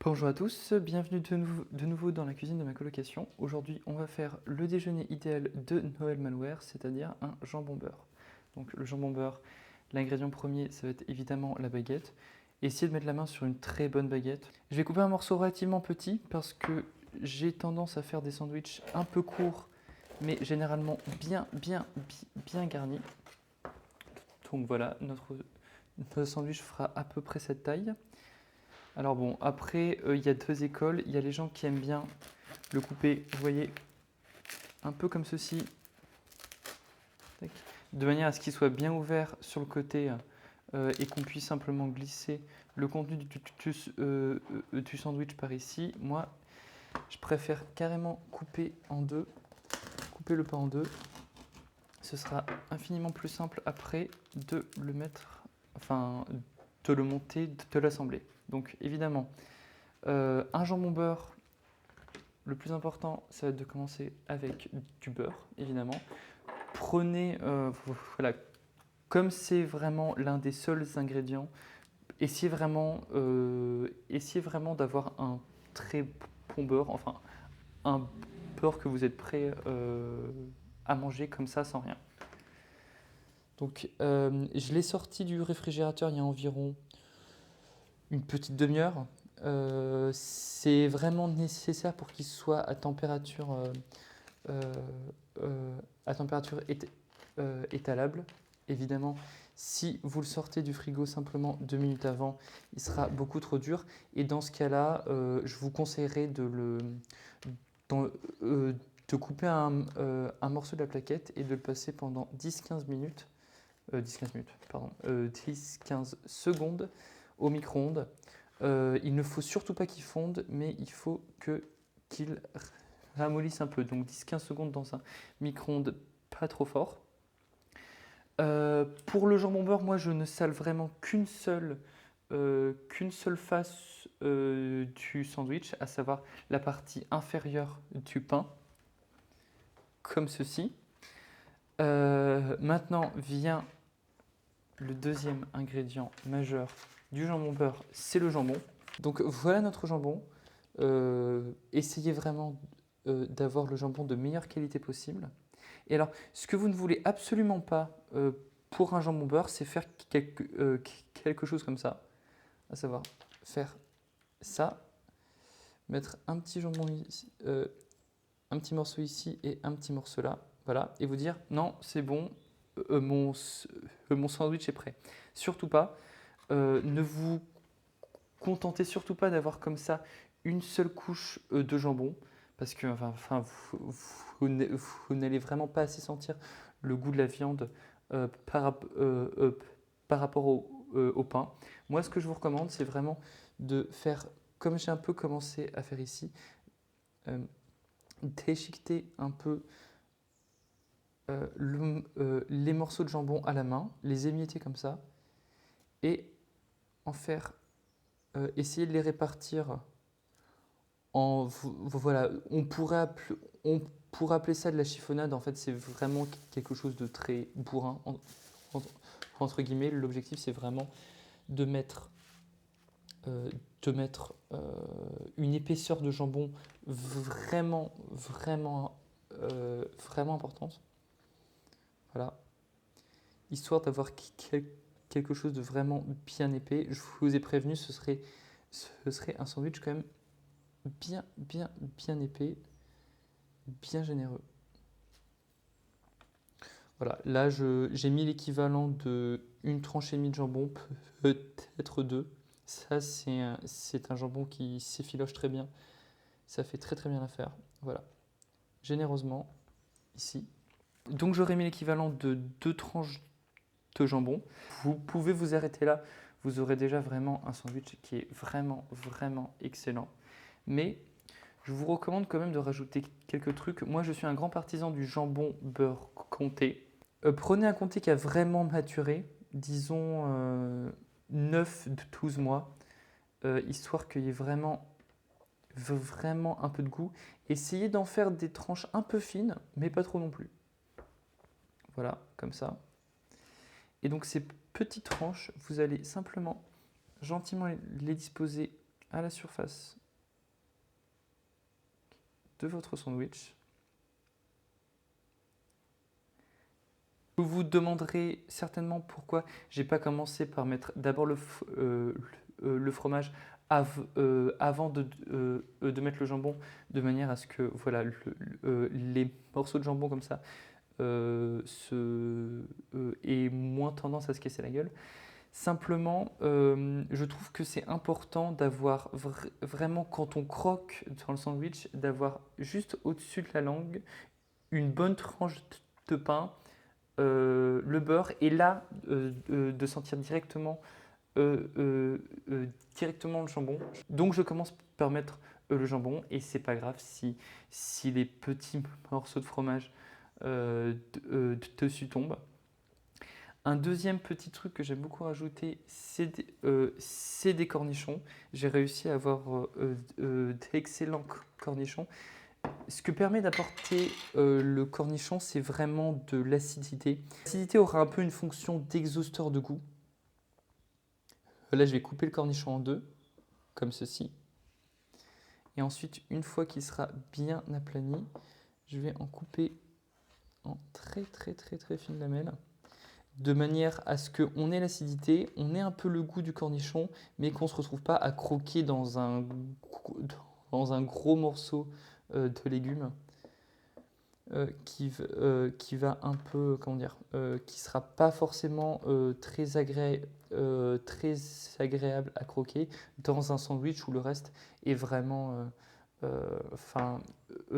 Bonjour à tous, bienvenue de nouveau dans la cuisine de ma colocation. Aujourd'hui, on va faire le déjeuner idéal de Noël Malware, c'est-à-dire un jambon beurre. Donc le jambon beurre, l'ingrédient premier, ça va être évidemment la baguette. Essayez de mettre la main sur une très bonne baguette. Je vais couper un morceau relativement petit parce que j'ai tendance à faire des sandwichs un peu courts, mais généralement bien garnis. Donc voilà, notre sandwich fera à peu près cette taille. Alors bon, après, il y a deux écoles. Il y a les gens qui aiment bien le couper, vous voyez, un peu comme ceci, tac, de manière à ce qu'il soit bien ouvert sur le côté et qu'on puisse simplement glisser le contenu du sandwich par ici. Moi, je préfère carrément couper en deux, couper le pain en deux. Ce sera infiniment plus simple après de le mettre, enfin, de le monter, de l'assembler. Donc évidemment, un jambon beurre. Le plus important, ça va être de commencer avec du beurre, évidemment. Prenez, voilà, comme c'est vraiment l'un des seuls ingrédients, essayez vraiment d'avoir un très bon beurre, enfin un beurre que vous êtes prêt à manger comme ça sans rien. Donc je l'ai sorti du réfrigérateur il y a environ une petite demi-heure. C'est vraiment nécessaire pour qu'il soit euh, à température étalable. Évidemment, si vous le sortez du frigo simplement 2 minutes avant, il sera beaucoup trop dur. Et dans ce cas-là, je vous conseillerais dans- euh, de couper un morceau de la plaquette et de le passer pendant 10-15 minutes, 10-15 minutes, pardon, 10-15 secondes au micro-ondes. Il ne faut surtout pas qu'il fonde, mais il faut qu'il ramollisse un peu. Donc 10-15 secondes dans un micro-ondes pas trop fort. Pour le jambon beurre, moi je ne sale vraiment qu'une seule face du sandwich, à savoir la partie inférieure du pain, comme ceci. Maintenant vient le deuxième ingrédient majeur du jambon beurre, c'est le jambon. Donc voilà notre jambon. Essayez vraiment d'avoir le jambon de meilleure qualité possible. Et alors, ce que vous ne voulez absolument pas pour un jambon beurre, c'est faire quelque chose comme ça. À savoir, faire ça, mettre un petit jambon ici, un petit morceau ici et un petit morceau là. Voilà. Et vous dire, non, c'est bon, mon sandwich est prêt. Surtout pas. Ne vous contentez surtout pas d'avoir comme ça une seule couche de jambon. Parce que vous n'allez vraiment pas assez sentir le goût de la viande par rapport au pain. Moi, ce que je vous recommande, c'est vraiment de faire, comme j'ai un peu commencé à faire ici, euh, déchiqueter un peu les morceaux de jambon à la main, les émietter comme ça, et en faire, essayer de les répartir voilà, on pourrait appeler ça de la chiffonnade. En fait, c'est vraiment quelque chose de très bourrin, entre guillemets. L'objectif, c'est vraiment de mettre, euh, une épaisseur de jambon vraiment importante. Voilà. Histoire d'avoir quelque chose de vraiment bien épais. Je vous ai prévenu, ce serait un sandwich quand même bien épais, bien généreux. Voilà, là j'ai mis l'équivalent de une tranche et demie de jambon, peut-être deux. Ça c'est un jambon qui s'effiloche très bien, ça fait très bien l'affaire. Voilà, généreusement ici. Donc j'aurais mis l'équivalent de deux tranches de jambon. Vous pouvez vous arrêter là, vous aurez déjà vraiment un sandwich qui est vraiment excellent. Mais je vous recommande quand même de rajouter quelques trucs. Moi je suis un grand partisan du jambon beurre comté. Prenez un comté qui a vraiment maturé, disons 9-12 mois, histoire qu'il y ait vraiment un peu de goût. Essayez d'en faire des tranches un peu fines, mais pas trop non plus. Voilà, comme ça. Et donc ces petites tranches, vous allez simplement gentiment les disposer à la surface de votre sandwich. Vous vous demanderez certainement pourquoi j'ai pas commencé par mettre d'abord le fromage avant de mettre le jambon, de manière à ce que voilà, les morceaux de jambon comme ça aient moins tendance à se casser la gueule. Simplement, je trouve que c'est important d'avoir vraiment, quand on croque dans le sandwich, d'avoir juste au-dessus de la langue une bonne tranche de pain, le beurre, et là, de sentir directement le jambon. Donc, je commence par mettre le jambon, et c'est pas grave si les petits morceaux de fromage dessus tombent. Un deuxième petit truc que j'aime beaucoup rajouter, c'est des cornichons. J'ai réussi à avoir d'excellents cornichons. Ce que permet d'apporter le cornichon, c'est vraiment de l'acidité. L'acidité aura un peu une fonction d'exhausteur de goût. Là, je vais couper le cornichon en deux, comme ceci. Et ensuite, une fois qu'il sera bien aplani, je vais en couper en très très très très fines lamelles, de manière à ce qu'on ait l'acidité, on ait un peu le goût du cornichon, mais qu'on ne se retrouve pas à croquer dans un gros morceau de légumes qui va un peu, comment dire, qui sera pas forcément très agréable à croquer dans un sandwich où le reste est vraiment,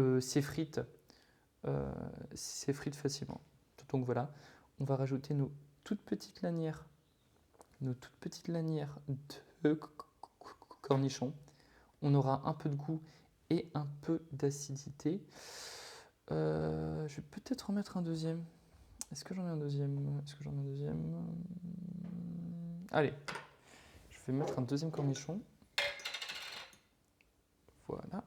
s'effrite facilement. Donc voilà, on va rajouter nos toutes petites lanières de cornichons. On aura un peu de goût et un peu d'acidité. Je vais peut-être en mettre un deuxième. Est-ce que j'en ai un deuxième? Allez, je vais mettre un deuxième cornichon. Voilà.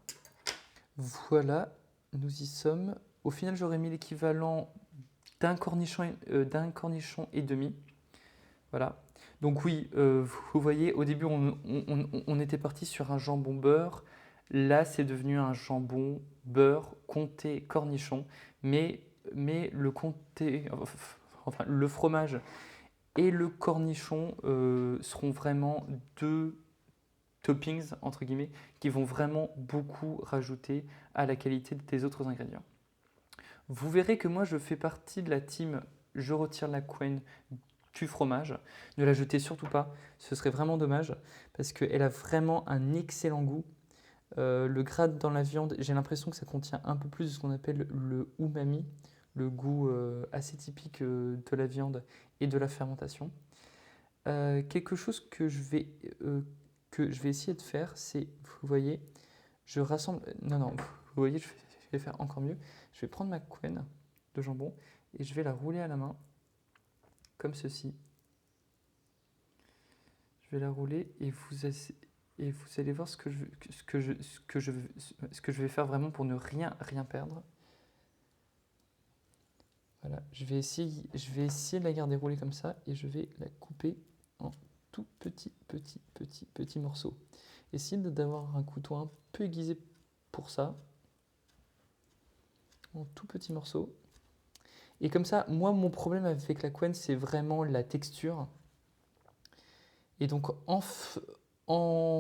Voilà, nous y sommes. Au final, j'aurais mis l'équivalent d'un cornichon et demi. Voilà. Donc oui, vous voyez, au début, on était parti sur un jambon beurre. Là, c'est devenu un jambon beurre comté cornichon. Mais le comté, enfin, le fromage et le cornichon seront vraiment deux toppings, entre guillemets, qui vont vraiment beaucoup rajouter à la qualité des autres ingrédients. Vous verrez que moi, je fais partie de la team « je retire la couenne du fromage ». Ne la jetez surtout pas, ce serait vraiment dommage, parce qu'elle a vraiment un excellent goût. Le gras dans la viande, j'ai l'impression que ça contient un peu plus de ce qu'on appelle le umami, le goût assez typique de la viande et de la fermentation. Quelque chose que je vais essayer de faire, c'est, vous voyez, je rassemble, vous voyez, je vais faire encore mieux. Je vais prendre ma couenne de jambon et je vais la rouler à la main, comme ceci. Je vais la rouler et vous allez voir ce que je vais faire vraiment pour ne rien perdre. Voilà, je vais essayer de la garder roulée comme ça et je vais la couper en tout petits morceaux. Essayez d'avoir un couteau un peu aiguisé pour ça, en tout petits morceaux. Et comme ça, moi, mon problème avec la couenne, c'est vraiment la texture. Et donc, en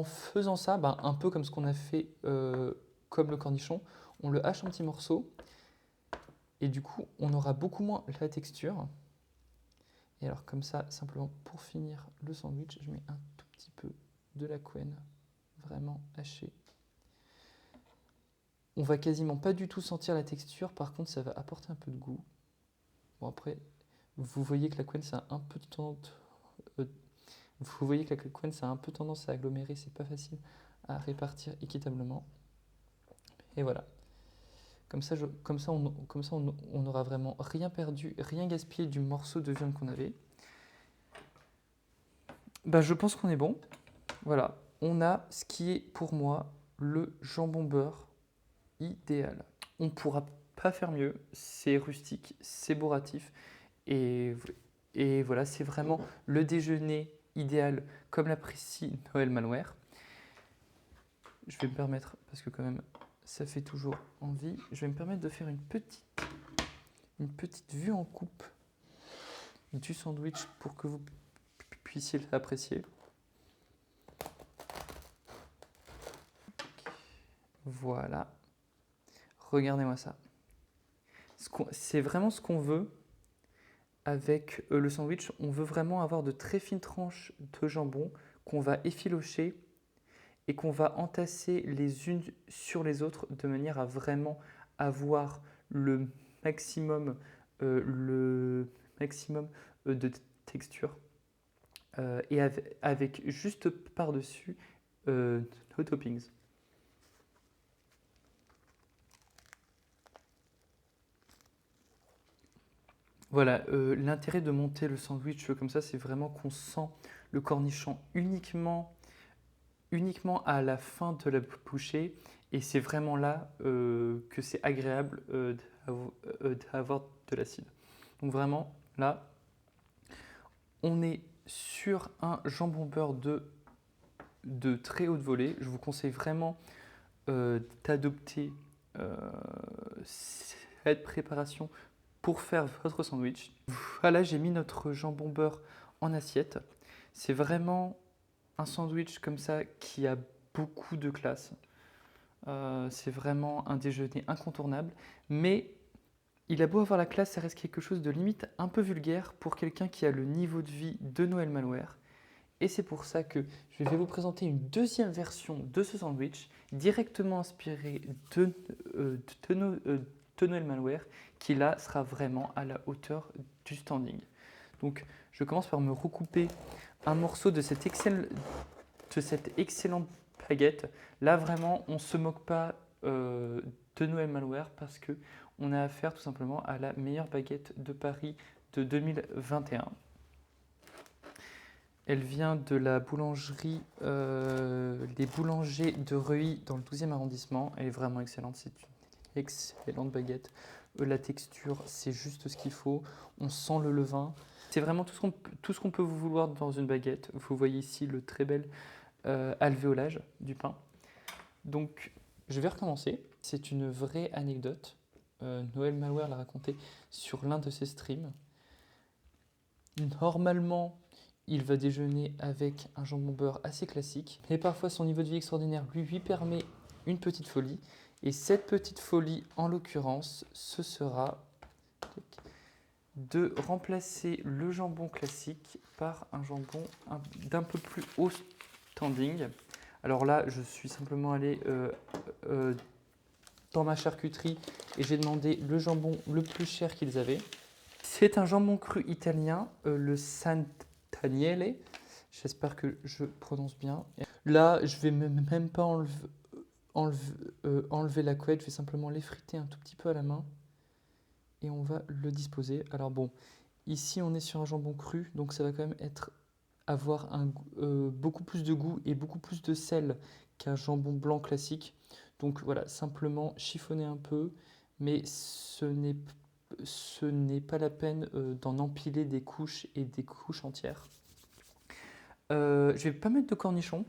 faisant ça, un peu comme ce qu'on a fait comme le cornichon, on le hache en petits morceaux. Et du coup, on aura beaucoup moins la texture. Et alors, comme ça, simplement pour finir le sandwich, je mets un tout petit peu de la couenne, vraiment hachée. On va quasiment pas du tout sentir la texture, par contre, ça va apporter un peu de goût. Bon, après, vous voyez que la couenne, ça a un peu tendance à agglomérer, c'est pas facile à répartir équitablement. Et voilà. Comme ça, on n'aura vraiment rien perdu, rien gaspillé du morceau de viande qu'on avait. Je pense qu'on est bon. Voilà, on a ce qui est pour moi le jambon beurre idéal. On ne pourra pas faire mieux, c'est rustique, c'est bourratif et voilà, c'est vraiment le déjeuner idéal comme l'apprécie Noël Malware. je vais me permettre, parce que quand même, ça fait toujours envie, je vais me permettre de faire une petite vue en coupe du sandwich pour que vous puissiez l'apprécier. Voilà. Regardez-moi ça. C'est vraiment ce qu'on veut avec le sandwich. On veut vraiment avoir de très fines tranches de jambon qu'on va effilocher et qu'on va entasser les unes sur les autres de manière à vraiment avoir le maximum, de texture et avec juste par-dessus nos toppings. Voilà, l'intérêt de monter le sandwich comme ça, c'est vraiment qu'on sent le cornichon uniquement à la fin de la bouchée. Et c'est vraiment là que c'est agréable d'avoir de l'acide. Donc vraiment, là, on est sur un jambon beurre de très haute volée. Je vous conseille vraiment d'adopter cette préparation pour faire votre sandwich. Voilà, j'ai mis notre jambon beurre en assiette. C'est vraiment un sandwich comme ça qui a beaucoup de classe. C'est vraiment un déjeuner incontournable, mais il a beau avoir la classe, ça reste quelque chose de limite un peu vulgaire pour quelqu'un qui a le niveau de vie de Noël Malware. Et c'est pour ça que je vais vous présenter une deuxième version de ce sandwich, directement inspiré de Noël Malware, qui là sera vraiment à la hauteur du standing. Donc je commence par me recouper un morceau de cette excellente baguette. Là vraiment, on ne se moque pas de Noël Malware parce qu'on a affaire tout simplement à la meilleure baguette de Paris de 2021. Elle vient de la boulangerie Les Boulangers de Reuilly dans le 12e arrondissement. Elle est vraiment excellente, c'est une excellente baguette. La texture, c'est juste ce qu'il faut. On sent le levain. C'est vraiment tout ce qu'on peut vous vouloir dans une baguette. Vous voyez ici le très bel alvéolage du pain. Donc, je vais recommencer. C'est une vraie anecdote. Noël Malware l'a raconté sur l'un de ses streams. Normalement, il va déjeuner avec un jambon beurre assez classique, mais parfois son niveau de vie extraordinaire lui permet une petite folie. Et cette petite folie, en l'occurrence, ce sera de remplacer le jambon classique par un jambon d'un peu plus haut standing. Alors là, je suis simplement allé dans ma charcuterie et j'ai demandé le jambon le plus cher qu'ils avaient. C'est un jambon cru italien, le Sant'Agnelli. J'espère que je prononce bien. Là, je vais même pas enlever la couette, je vais simplement l'effriter un tout petit peu à la main et on va le disposer. Alors bon, ici on est sur un jambon cru, donc ça va quand même avoir beaucoup plus de goût et beaucoup plus de sel qu'un jambon blanc classique. Donc voilà, simplement chiffonner un peu, mais ce n'est pas la peine d'en empiler des couches et des couches entières. Je vais pas mettre de cornichons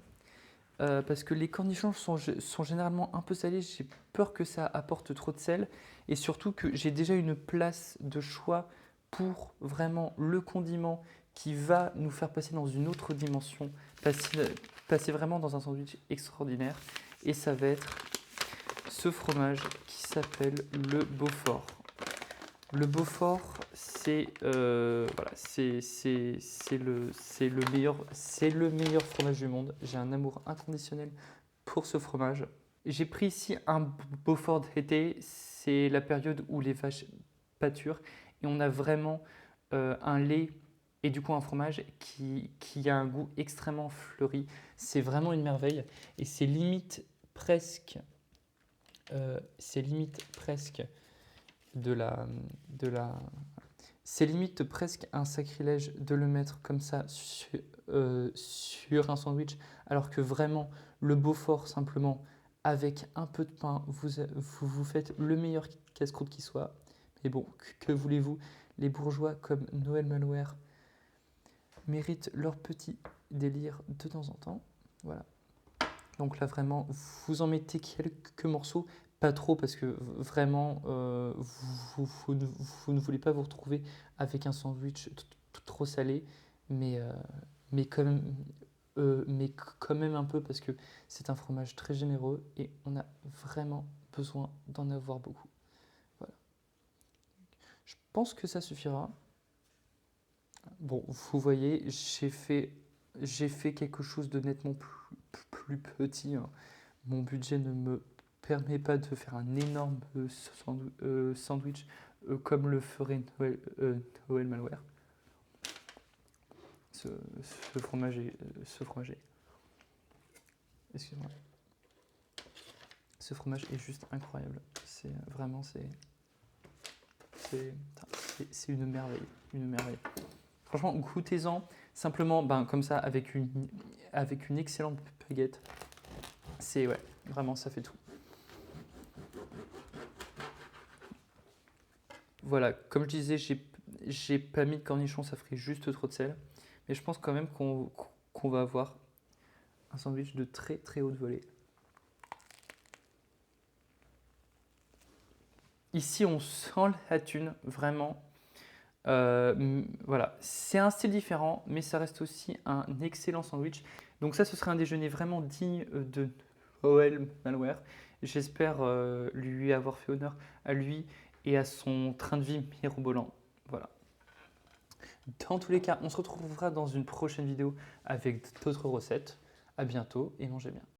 parce que les cornichons sont généralement un peu salés. J'ai peur que ça apporte trop de sel et surtout que j'ai déjà une place de choix pour vraiment le condiment qui va nous faire passer dans une autre dimension, passer vraiment dans un sandwich extraordinaire. Et ça va être ce fromage qui s'appelle le Beaufort. Le Beaufort, c'est le meilleur fromage du monde. J'ai un amour inconditionnel pour ce fromage. J'ai pris ici un Beaufort d'été. C'est la période où les vaches pâturent et on a vraiment un lait et du coup un fromage qui a un goût extrêmement fleuri. C'est vraiment une merveille et c'est limite presque c'est limite presque un sacrilège de le mettre comme ça sur un sandwich, alors que vraiment le Beaufort simplement avec un peu de pain, vous faites le meilleur casse-croûte qui soit. Mais bon, que voulez-vous, les bourgeois comme Noël Malware méritent leur petit délire de temps en temps. Voilà. Donc là, vraiment, vous en mettez quelques morceaux, pas trop, parce que vraiment, vous ne voulez pas vous retrouver avec un sandwich trop salé, mais, mais, quand même, mais quand même un peu, parce que c'est un fromage très généreux et on a vraiment besoin d'en avoir beaucoup. Voilà. Je pense que ça suffira. Bon, vous voyez, j'ai fait quelque chose de nettement plus petit, hein. Mon budget ne me permet pas de faire un énorme sandwich comme le ferait Noël Malware. Ce, ce fromage est, excuse-moi. Ce fromage est juste incroyable. C'est vraiment, c'est une merveille, une merveille. Franchement, goûtez-en simplement, ben, comme ça, avec une excellente baguette. C'est, ouais, vraiment, ça fait tout. Voilà, comme je disais, j'ai pas mis de cornichons, ça ferait juste trop de sel. Mais je pense quand même qu'on va avoir un sandwich de très très haute volée. Ici, on sent la thune, vraiment. Voilà, c'est un style différent, mais ça reste aussi un excellent sandwich. Donc ça, ce serait un déjeuner vraiment digne de Noël Malware. J'espère lui avoir fait honneur à lui et à son train de vie mirobolant. Voilà. Dans tous les cas, on se retrouvera dans une prochaine vidéo avec d'autres recettes. À bientôt et mangez bien.